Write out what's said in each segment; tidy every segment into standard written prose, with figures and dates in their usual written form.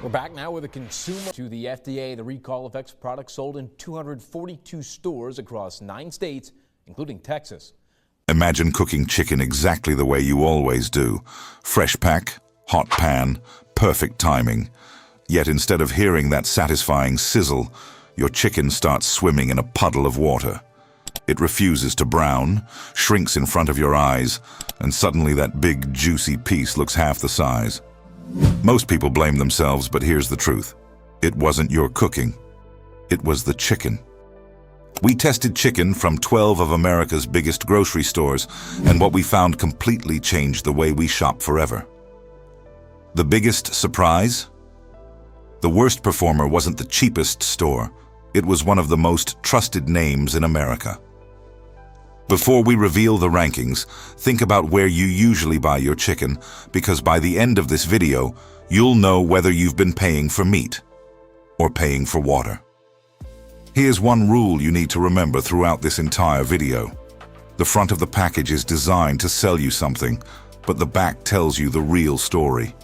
We're back now with a consumer to the FDA. The recall affects products sold in 242 stores across 9 states, including Texas. Imagine cooking chicken exactly the way you always do. Fresh pack, hot pan, perfect timing. Yet instead of hearing that satisfying sizzle, your chicken starts swimming in a puddle of water. It refuses to brown, shrinks in front of your eyes, and suddenly that big, juicy piece looks half the size. Most people blame themselves, but here's the truth. It wasn't your cooking. It was the chicken. We tested chicken from 12 of America's biggest grocery stores, and what we found completely changed the way we shop forever. The biggest surprise? The worst performer wasn't the cheapest store. It was one of the most trusted names in America. Before we reveal the rankings, think about where you usually buy your chicken, because by the end of this video, you'll know whether you've been paying for meat or paying for water. Here's one rule you need to remember throughout this entire video. The front of the package is designed to sell you something, but the back tells you the real story.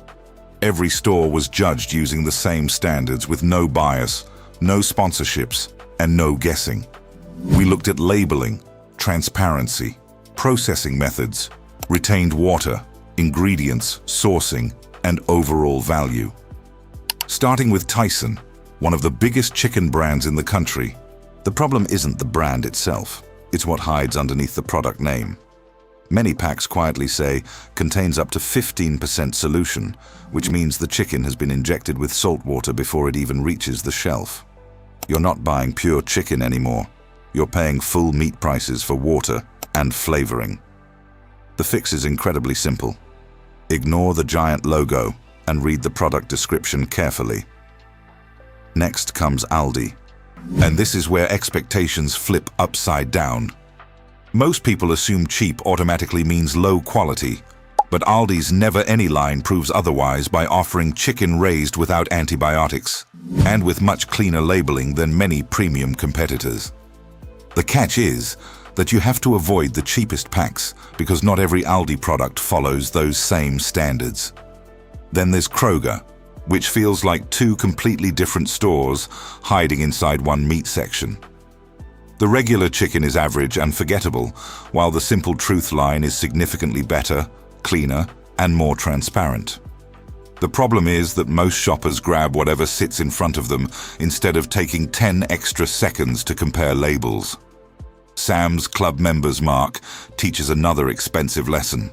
Every store was judged using the same standards with no bias, no sponsorships, and no guessing. We looked at labeling, transparency, processing methods, retained water, ingredients, sourcing, and overall value. Starting with Tyson, one of the biggest chicken brands in the country, the problem isn't the brand itself, it's what hides underneath the product name. Many packs quietly say, contains up to 15% solution, which means the chicken has been injected with salt water before it even reaches the shelf. You're not buying pure chicken anymore. You're paying full meat prices for water and flavoring. The fix is incredibly simple. Ignore the giant logo and read the product description carefully. Next comes Aldi. And this is where expectations flip upside down. Most people assume cheap automatically means low quality, but Aldi's Never Any line proves otherwise by offering chicken raised without antibiotics and with much cleaner labeling than many premium competitors. The catch is that you have to avoid the cheapest packs because not every Aldi product follows those same standards. Then there's Kroger, which feels like 2 completely different stores hiding inside one meat section. The regular chicken is average and forgettable, while the Simple Truth line is significantly better, cleaner, and more transparent. The problem is that most shoppers grab whatever sits in front of them instead of taking 10 extra seconds to compare labels. Sam's Club members mark teaches another expensive lesson.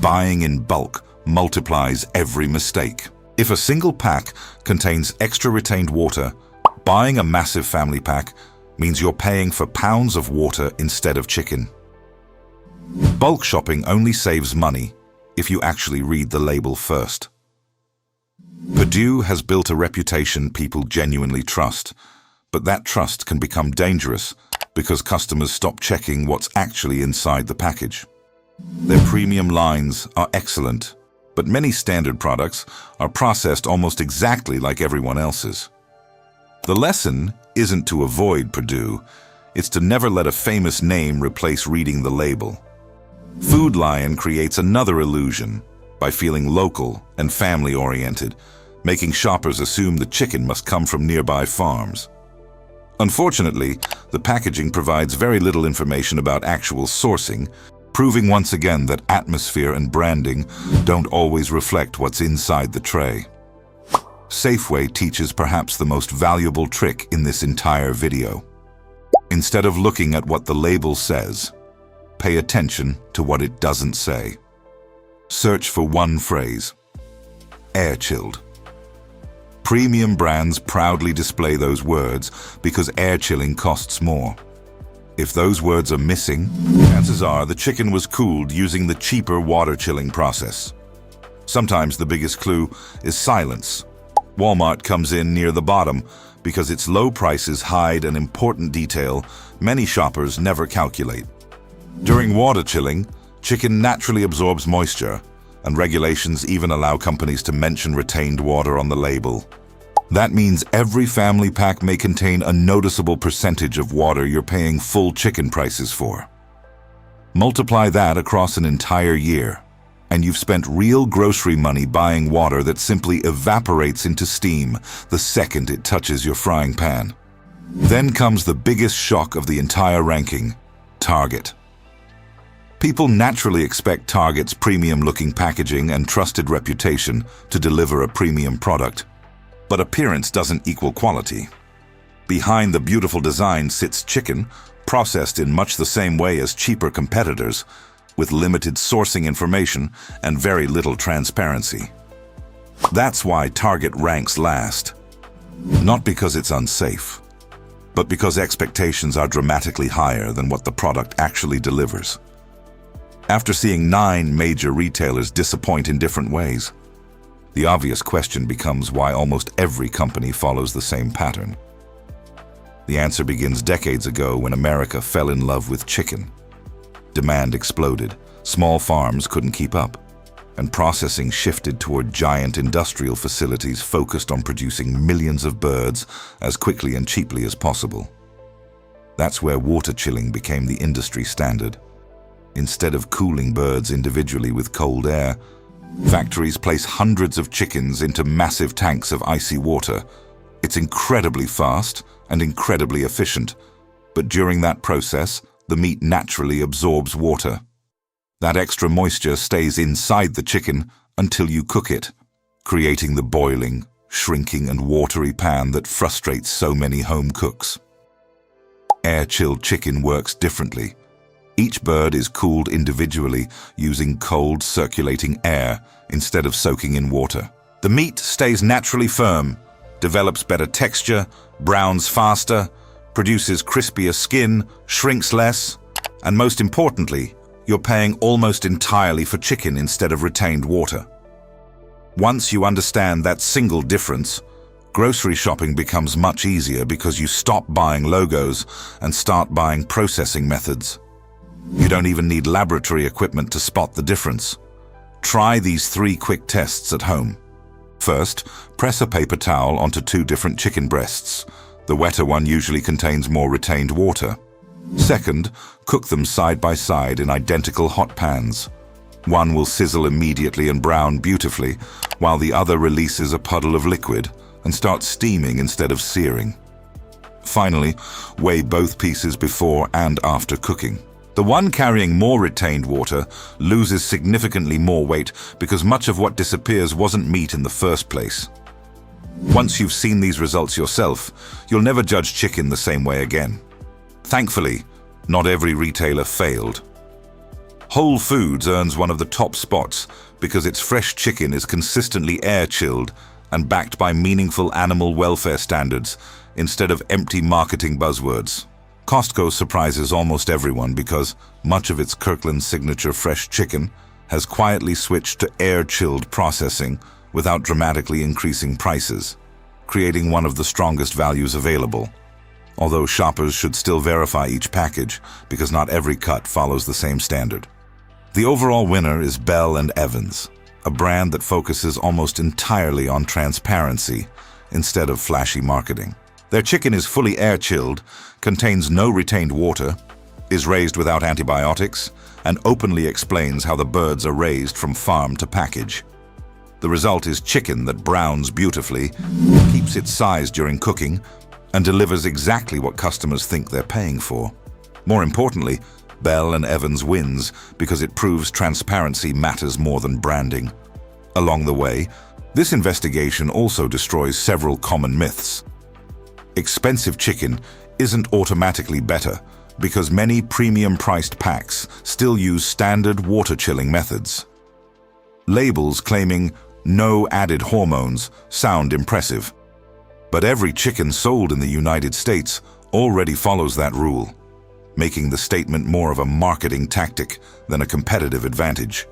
Buying in bulk multiplies every mistake. If a single pack contains extra retained water, buying a massive family pack means you're paying for pounds of water instead of chicken. Bulk shopping only saves money if you actually read the label first. Perdue has built a reputation people genuinely trust, but that trust can become dangerous because customers stop checking what's actually inside the package. Their premium lines are excellent, but many standard products are processed almost exactly like everyone else's. The lesson isn't to avoid Perdue, it's to never let a famous name replace reading the label. Food Lion creates another illusion by feeling local and family-oriented, making shoppers assume the chicken must come from nearby farms. Unfortunately, the packaging provides very little information about actual sourcing, proving once again that atmosphere and branding don't always reflect what's inside the tray. Safeway teaches perhaps the most valuable trick in this entire video. Instead of looking at what the label says, pay attention to what it doesn't say. Search for one phrase: air-chilled. Premium brands proudly display those words because air chilling costs more. If those words are missing, chances are the chicken was cooled using the cheaper water chilling process. Sometimes the biggest clue is silence. Walmart comes in near the bottom because its low prices hide an important detail many shoppers never calculate. During water chilling, chicken naturally absorbs moisture, and regulations even allow companies to mention retained water on the label. That means every family pack may contain a noticeable percentage of water you're paying full chicken prices for. Multiply that across an entire year, And you've spent real grocery money buying water that simply evaporates into steam the second it touches your frying pan. Then comes the biggest shock of the entire ranking: Target. People naturally expect Target's premium-looking packaging and trusted reputation to deliver a premium product. But appearance doesn't equal quality. Behind the beautiful design sits chicken, processed in much the same way as cheaper competitors, with limited sourcing information and very little transparency. That's why Target ranks last. Not because it's unsafe, but because expectations are dramatically higher than what the product actually delivers. After seeing 9 major retailers disappoint in different ways, the obvious question becomes why almost every company follows the same pattern. The answer begins decades ago when America fell in love with chicken. Demand exploded, small farms couldn't keep up, and processing shifted toward giant industrial facilities focused on producing millions of birds as quickly and cheaply as possible. That's where water chilling became the industry standard. Instead of cooling birds individually with cold air, factories place hundreds of chickens into massive tanks of icy water. It's incredibly fast and incredibly efficient, but during that process, the meat naturally absorbs water. That extra moisture stays inside the chicken until you cook it, creating the boiling, shrinking and watery pan that frustrates so many home cooks. Air-chilled chicken works differently. Each bird is cooled individually using cold, circulating air instead of soaking in water. The meat stays naturally firm, develops better texture, browns faster, produces crispier skin, shrinks less, and most importantly, you're paying almost entirely for chicken instead of retained water. Once you understand that single difference, grocery shopping becomes much easier because you stop buying logos and start buying processing methods. You don't even need laboratory equipment to spot the difference. Try these 3 quick tests at home. First, press a paper towel onto 2 different chicken breasts. The wetter one usually contains more retained water. Second, cook them side by side in identical hot pans. One will sizzle immediately and brown beautifully, while the other releases a puddle of liquid and starts steaming instead of searing. Finally, weigh both pieces before and after cooking. The one carrying more retained water loses significantly more weight because much of what disappears wasn't meat in the first place. Once you've seen these results yourself, you'll never judge chicken the same way again. Thankfully, not every retailer failed. Whole Foods earns one of the top spots because its fresh chicken is consistently air-chilled and backed by meaningful animal welfare standards instead of empty marketing buzzwords. Costco surprises almost everyone because much of its Kirkland signature fresh chicken has quietly switched to air-chilled processing without dramatically increasing prices, creating one of the strongest values available. Although shoppers should still verify each package because not every cut follows the same standard. The overall winner is Bell & Evans, a brand that focuses almost entirely on transparency instead of flashy marketing. Their chicken is fully air-chilled, contains no retained water, is raised without antibiotics, and openly explains how the birds are raised from farm to package. The result is chicken that browns beautifully, keeps its size during cooking, and delivers exactly what customers think they're paying for. More importantly, Bell & Evans wins because it proves transparency matters more than branding. Along the way, this investigation also destroys several common myths. Expensive chicken isn't automatically better because many premium-priced packs still use standard water-chilling methods. Labels claiming no added hormones sound impressive, but every chicken sold in the United States already follows that rule, making the statement more of a marketing tactic than a competitive advantage.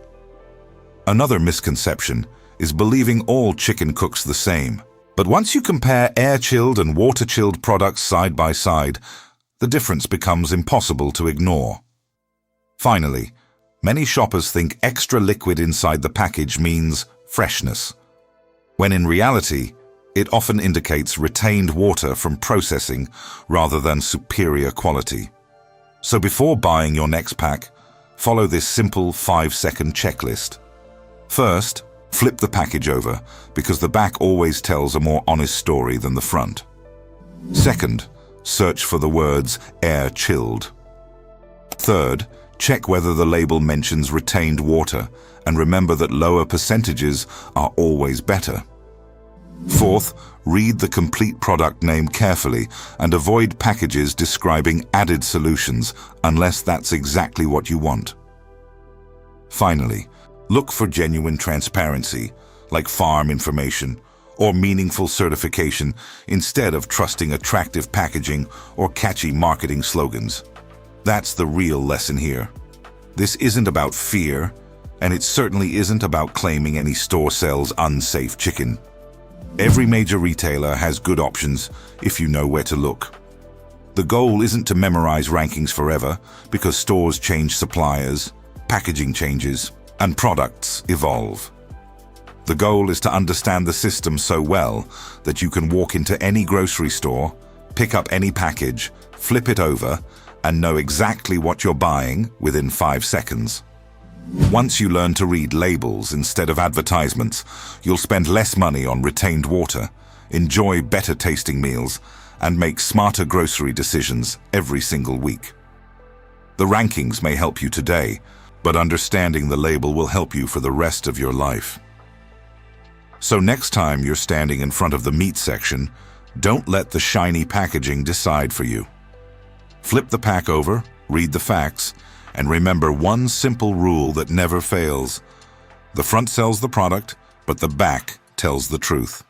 Another misconception is believing all chicken cooks the same. But once you compare air-chilled and water-chilled products side by side, the difference becomes impossible to ignore. Finally, many shoppers think extra liquid inside the package means freshness, when in reality, it often indicates retained water from processing rather than superior quality. So before buying your next pack, follow this simple 5-second checklist. First, flip the package over, because the back always tells a more honest story than the front. Second, search for the words air-chilled. Third, check whether the label mentions retained water, and remember that lower percentages are always better. Fourth, read the complete product name carefully and avoid packages describing added solutions unless that's exactly what you want. Finally, look for genuine transparency, like farm information or meaningful certification, instead of trusting attractive packaging or catchy marketing slogans. That's the real lesson here. This isn't about fear, and it certainly isn't about claiming any store sells unsafe chicken. Every major retailer has good options if you know where to look. The goal isn't to memorize rankings forever, because stores change suppliers, packaging changes, and products evolve. The goal is to understand the system so well that you can walk into any grocery store, pick up any package, flip it over, and know exactly what you're buying within 5 seconds. Once you learn to read labels instead of advertisements, you'll spend less money on retained water, enjoy better tasting meals, and make smarter grocery decisions every single week. The rankings may help you today, but understanding the label will help you for the rest of your life. So next time you're standing in front of the meat section, don't let the shiny packaging decide for you. Flip the pack over, read the facts, and remember one simple rule that never fails. The front sells the product, but the back tells the truth.